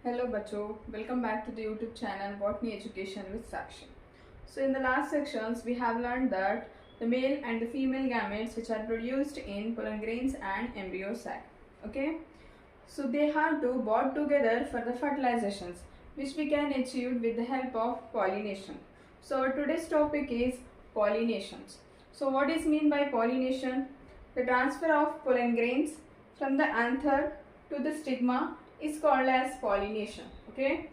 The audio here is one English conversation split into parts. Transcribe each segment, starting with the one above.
Hello Bacho, welcome back to the YouTube channel Botany Education with Sakshi. So in the last sections we have learned that the male and the female gametes which are produced in pollen grains and embryo sac. Okay, so they have to bond together for the fertilizations which we can achieve with the help of pollination. So our today's topic is pollinations. So what is mean by pollination? The transfer of pollen grains from the anther to the stigma is called as pollination. Okay.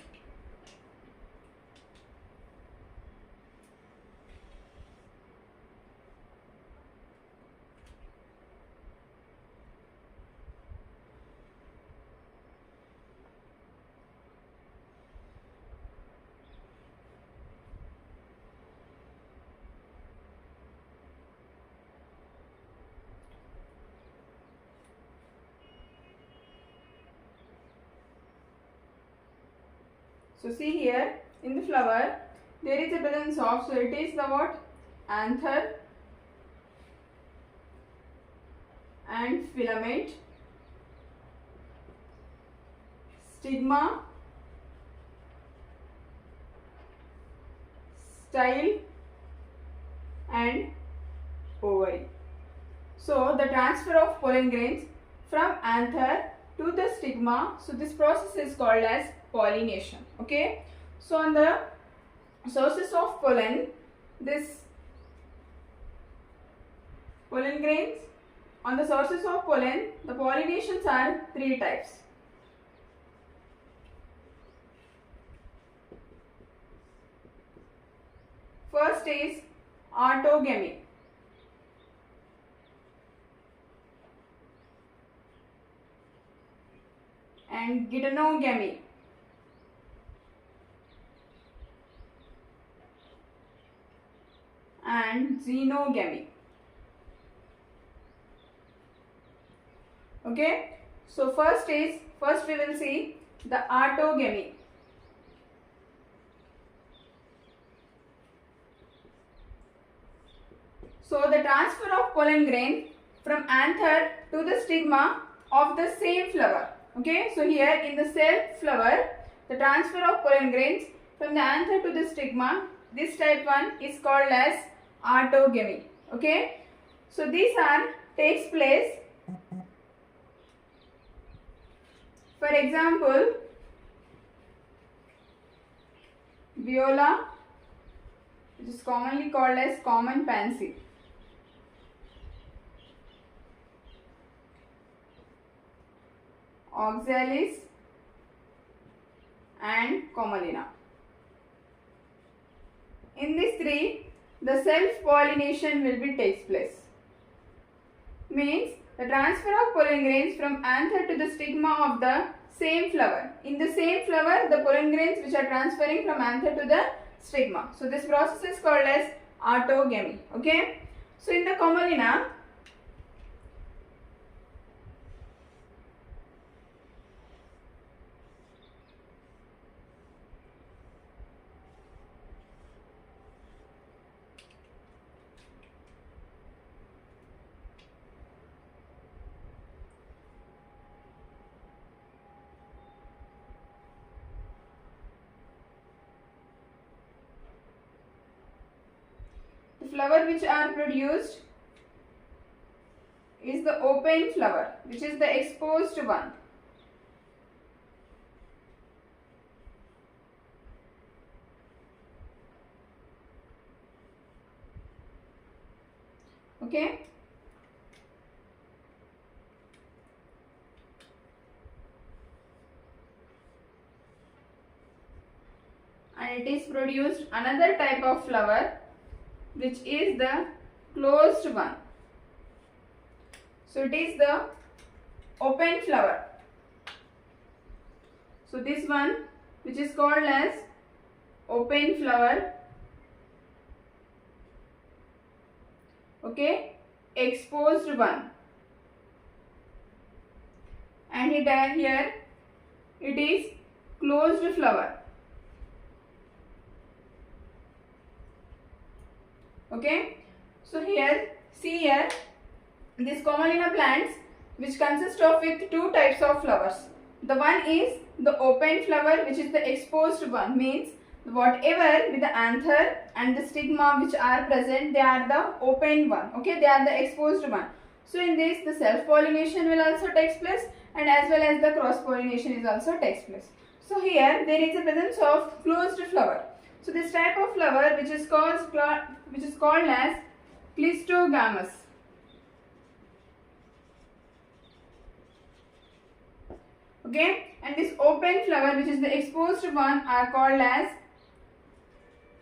So see here in the flower there is a presence of, so it is the what? Anther and filament, stigma, style and ovary. So the transfer of pollen grains from anther to the stigma, so this process is called as pollination. Okay, so on the sources of pollen, this pollen grains, on the sources of pollen, the pollinations are three types. First is autogamy. And geitonogamy. And xenogamy. Okay, so first we will see the autogamy. So the transfer of pollen grain from anther to the stigma of the same flower. Okay, so here in the same flower, the transfer of pollen grains from the anther to the stigma, this type 1 is called as autogamy. Okay, so these takes place, for example, viola, which is commonly called as common pansy. Oxalis and Commelina. In these three, the self-pollination will be takes place. Means the transfer of pollen grains from anther to the stigma of the same flower. In the same flower, the pollen grains which are transferring from anther to the stigma. So this process is called as autogamy. Okay. So in the Commelina, the flower which are produced is the open flower, which is the exposed one. Okay. And it is produced another type of flower, which is the closed one. So it is the open flower. So this one which is called as open flower. Okay, exposed one. And here it is closed flower. Okay, so here see this Commelina plants which consist of with two types of flowers. The one is the open flower, which is the exposed one, means whatever with the anther and the stigma which are present, they are the open one, okay, they are the exposed one. So in this, the self pollination will also takes place, and as well as the cross pollination is also takes place. So here there is a presence of closed flower. So this type of flower which is called as clistogamous. Okay, and this open flower which is the exposed one are called as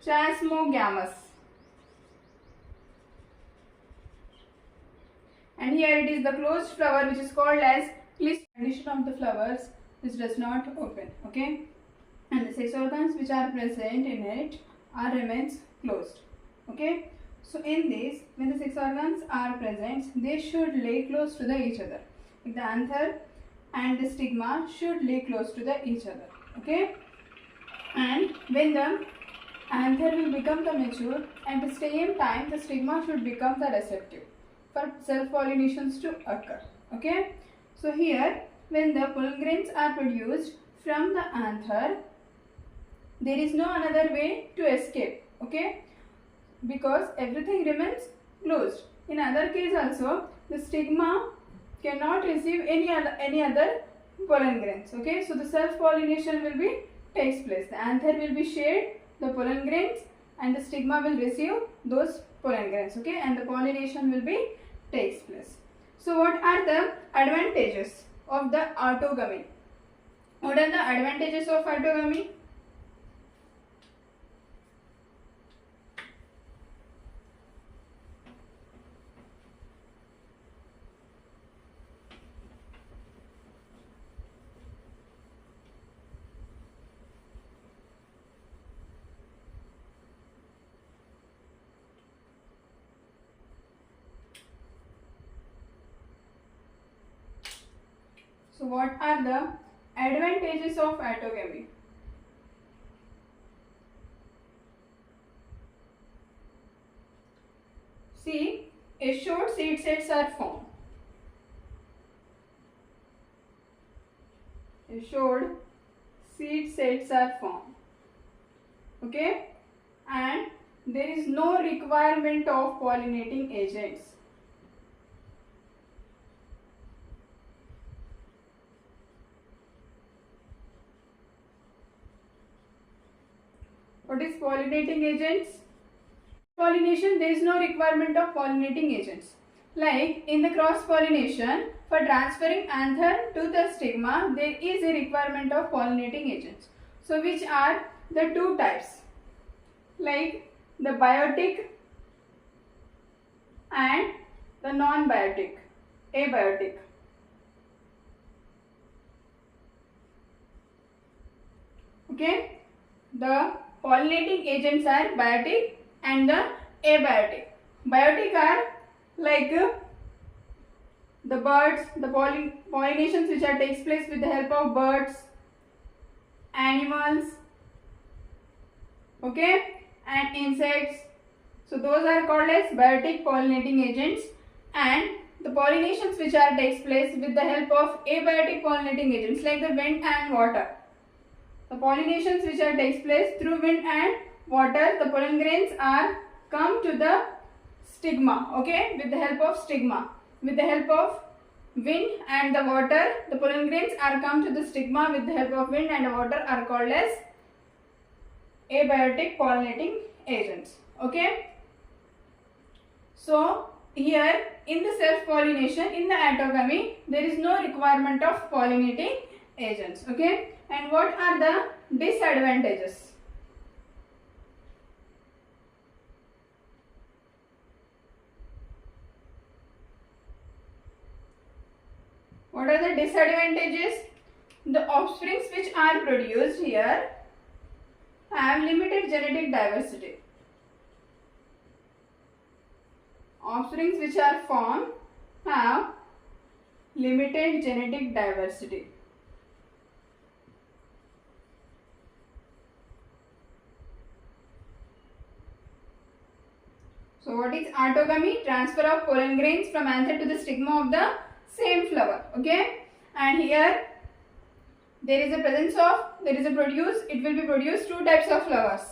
chasmogamous. And here it is the closed flower which is called as clistogamous. Condition of the flowers which does not open, okay, and the sex organs which are present in it are remains closed, okay. So in this, when the sex organs are present, they should lay close to each other. Like the anther and the stigma should lay close to each other, okay. And when the anther will become the mature, at the same time the stigma should become the receptive for self pollinations to occur, okay. So here, when the pollen grains are produced from the anther, there is no another way to escape, okay, because everything remains closed. In other case also, the stigma cannot receive any other pollen grains, okay. So the self pollination will be takes place. The anther will be shared the pollen grains, and the stigma will receive those pollen grains, okay, and the pollination will be takes place. So what are the advantages of the autogamy? What are the advantages of autogamy? So what are the advantages of autogamy? See, assured seed sets are formed. Assured seed sets are formed, okay, and there is no requirement of pollinating agents. What is pollinating agents? Pollination, there is no requirement of pollinating agents. Like in the cross pollination, for transferring anther to the stigma, there is a requirement of pollinating agents. So which are the two types? Like the biotic and the non-biotic, abiotic. Okay, the pollinating agents are biotic and the abiotic. Biotic are like the birds, the pollinations which are takes place with the help of birds, animals, okay, and insects. So those are called as biotic pollinating agents, and the pollinations which are takes place with the help of abiotic pollinating agents like the wind and water. The pollinations which are takes place through wind and water, the pollen grains are come to the stigma, okay, with the help of stigma. With the help of wind and the water, the pollen grains are come to the stigma with the help of wind and water are called as abiotic pollinating agents, okay. So here in the self pollination, in the autogamy, there is no requirement of pollinating agents, okay. And what are the disadvantages? What are the disadvantages? The offsprings which are produced here have limited genetic diversity. Offsprings which are formed have limited genetic diversity. So what is autogamy? Transfer of pollen grains from anther to the stigma of the same flower, okay. And here it will be produced two types of flowers.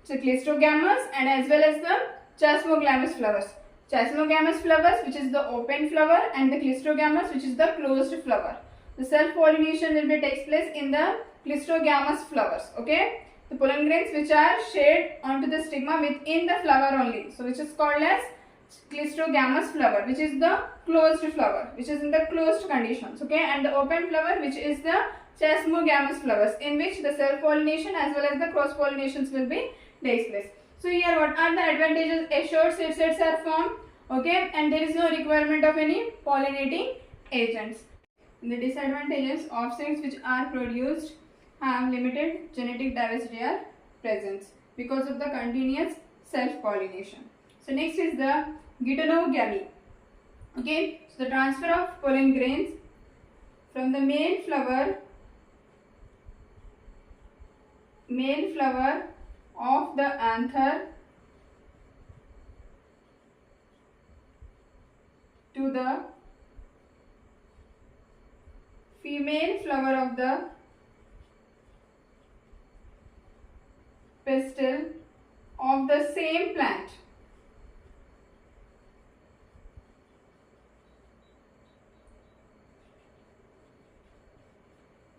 So clistogamous and as well as the chasmogamous flowers. Chasmogamous flowers, which is the open flower, and the clistogamous, which is the closed flower. The self-pollination will be takes place in the clistogamous flowers. Okay, the pollen grains which are shared onto the stigma within the flower only. So which is called as clistogamous flower, which is the closed flower, which is in the closed conditions. Okay, and the open flower, which is the chasmogamous flowers, in which the self-pollination as well as the cross-pollinations will be takes place. So here what are the advantages? Assured seed sets are formed, okay, and there is no requirement of any pollinating agents. The disadvantages, offsprings which are produced have limited genetic diversity are present because of the continuous self-pollination. So next is the geitonogamy. Okay, so the transfer of pollen grains from the male flower of the anther to the female flower of the pistil of the same plant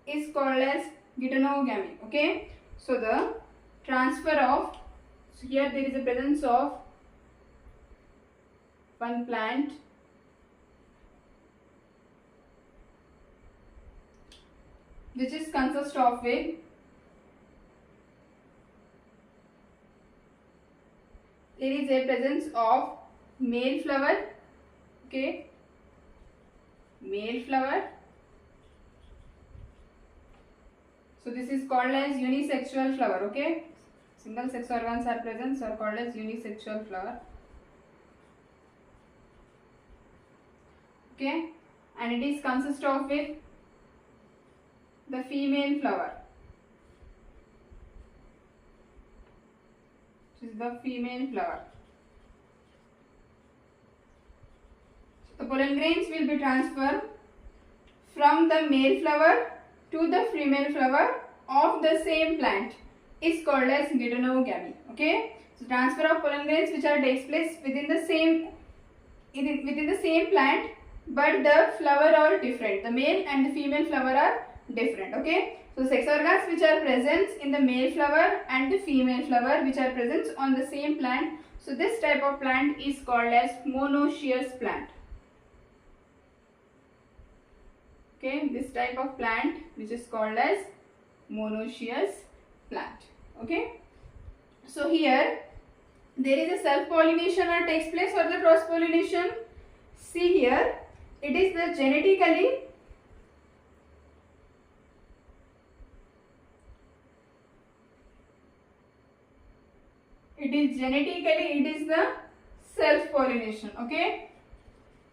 is called as geitonogamy. Okay, so the transfer of, so here there is a presence of one plant which is consist of with there is a presence of male flower. Okay, male flower. So this is called as unisexual flower. Okay, single sex organs are present, so are called as unisexual flower. Okay, and it is consist of with the female flower. This is the female flower. So the pollen grains will be transferred from the male flower to the female flower of the same plant is called as geitonogamy. Okay, so transfer of pollen grains which are takes place within the same plant, but the flower are different. The male and the female flower are different. Okay, so sex organs which are present in the male flower and the female flower which are present on the same plant. So this type of plant is called as monoecious plant. Okay, this type of plant which is called as monoecious plant. Okay, so here there is a self-pollination or takes place or the cross-pollination. See here, it is the genetically the self-pollination. Okay,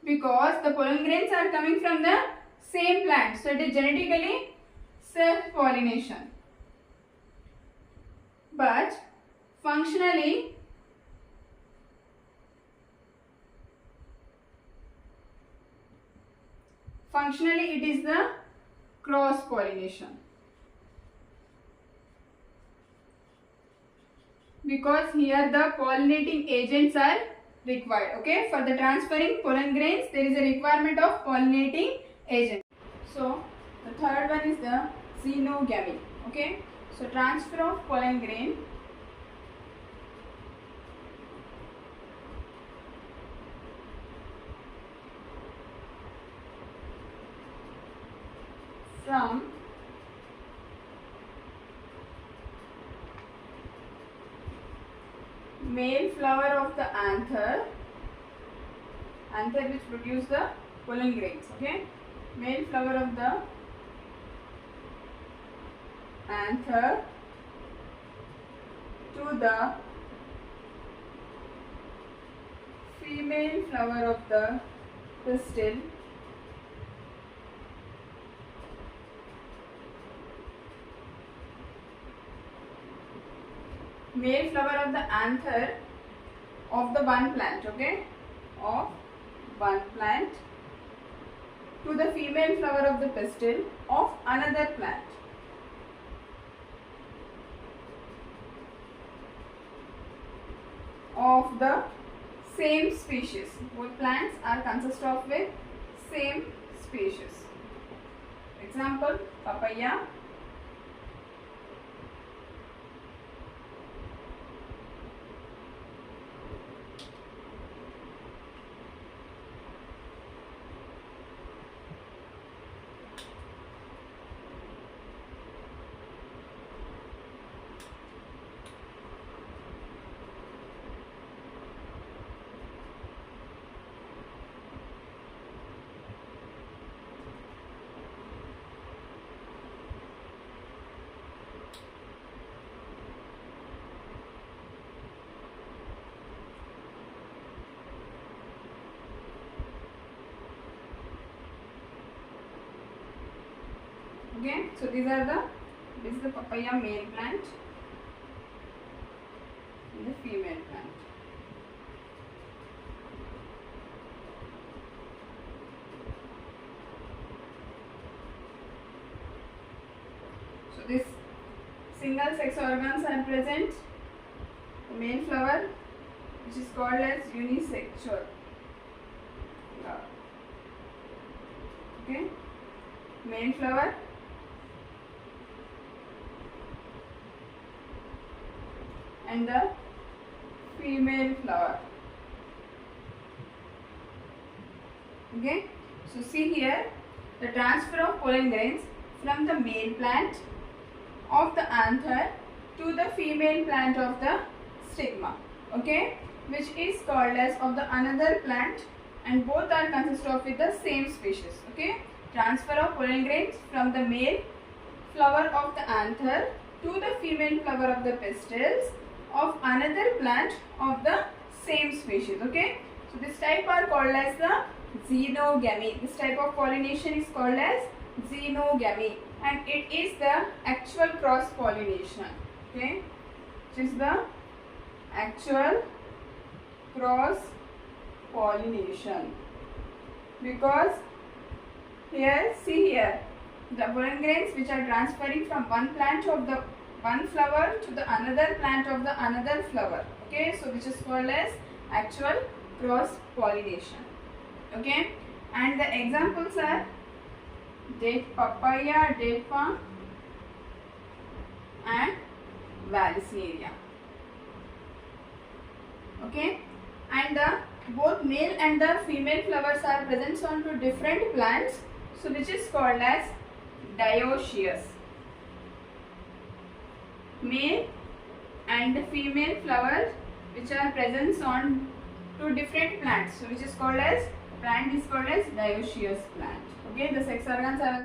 because the pollen grains are coming from the same plant, so it is genetically self-pollination, but functionally it is the cross-pollination, because here the pollinating agents are required. Okay, for the transferring pollen grains there is a requirement of pollinating agent. So the third one is the xenogamy. Okay, so transfer of pollen grain from male flower of the anther which produce the pollen grains. Okay, male flower of the anther to the female flower of the pistil male flower of the anther of the one plant. Okay, of one plant to the female flower of the pistil of another plant. Of the same species. Both plants are consist of with same species. Example, papaya, okay. So this is the papaya male plant and the female plant. So this single sex organs are present. The male flower, which is called as unisexual flower. Okay, male flower and the female flower. Okay, so see here the transfer of pollen grains from the male plant of the anther to the female plant of the stigma, okay, which is called as of the another plant, and both are consist of with the same species. Okay, transfer of pollen grains from the male flower of the anther to the female flower of the pistils of another plant of the same species. Okay, so this type are called as the xenogamy. This type of pollination is called as xenogamy, and it is the actual cross pollination. Okay, which is the actual cross pollination, because here, see here, the pollen grains which are transferring from one plant of the one flower to the another plant of the another flower. Okay, so which is called as actual cross pollination. Okay, and the examples are date papaya, date palm and Vallisneria. Okay, and the both male and the female flowers are present on two different plants, so which is called as dioecious. Male and the female flowers which are present on two different plants, so which is called as plant is called as dioecious plant. Okay, the sex organs are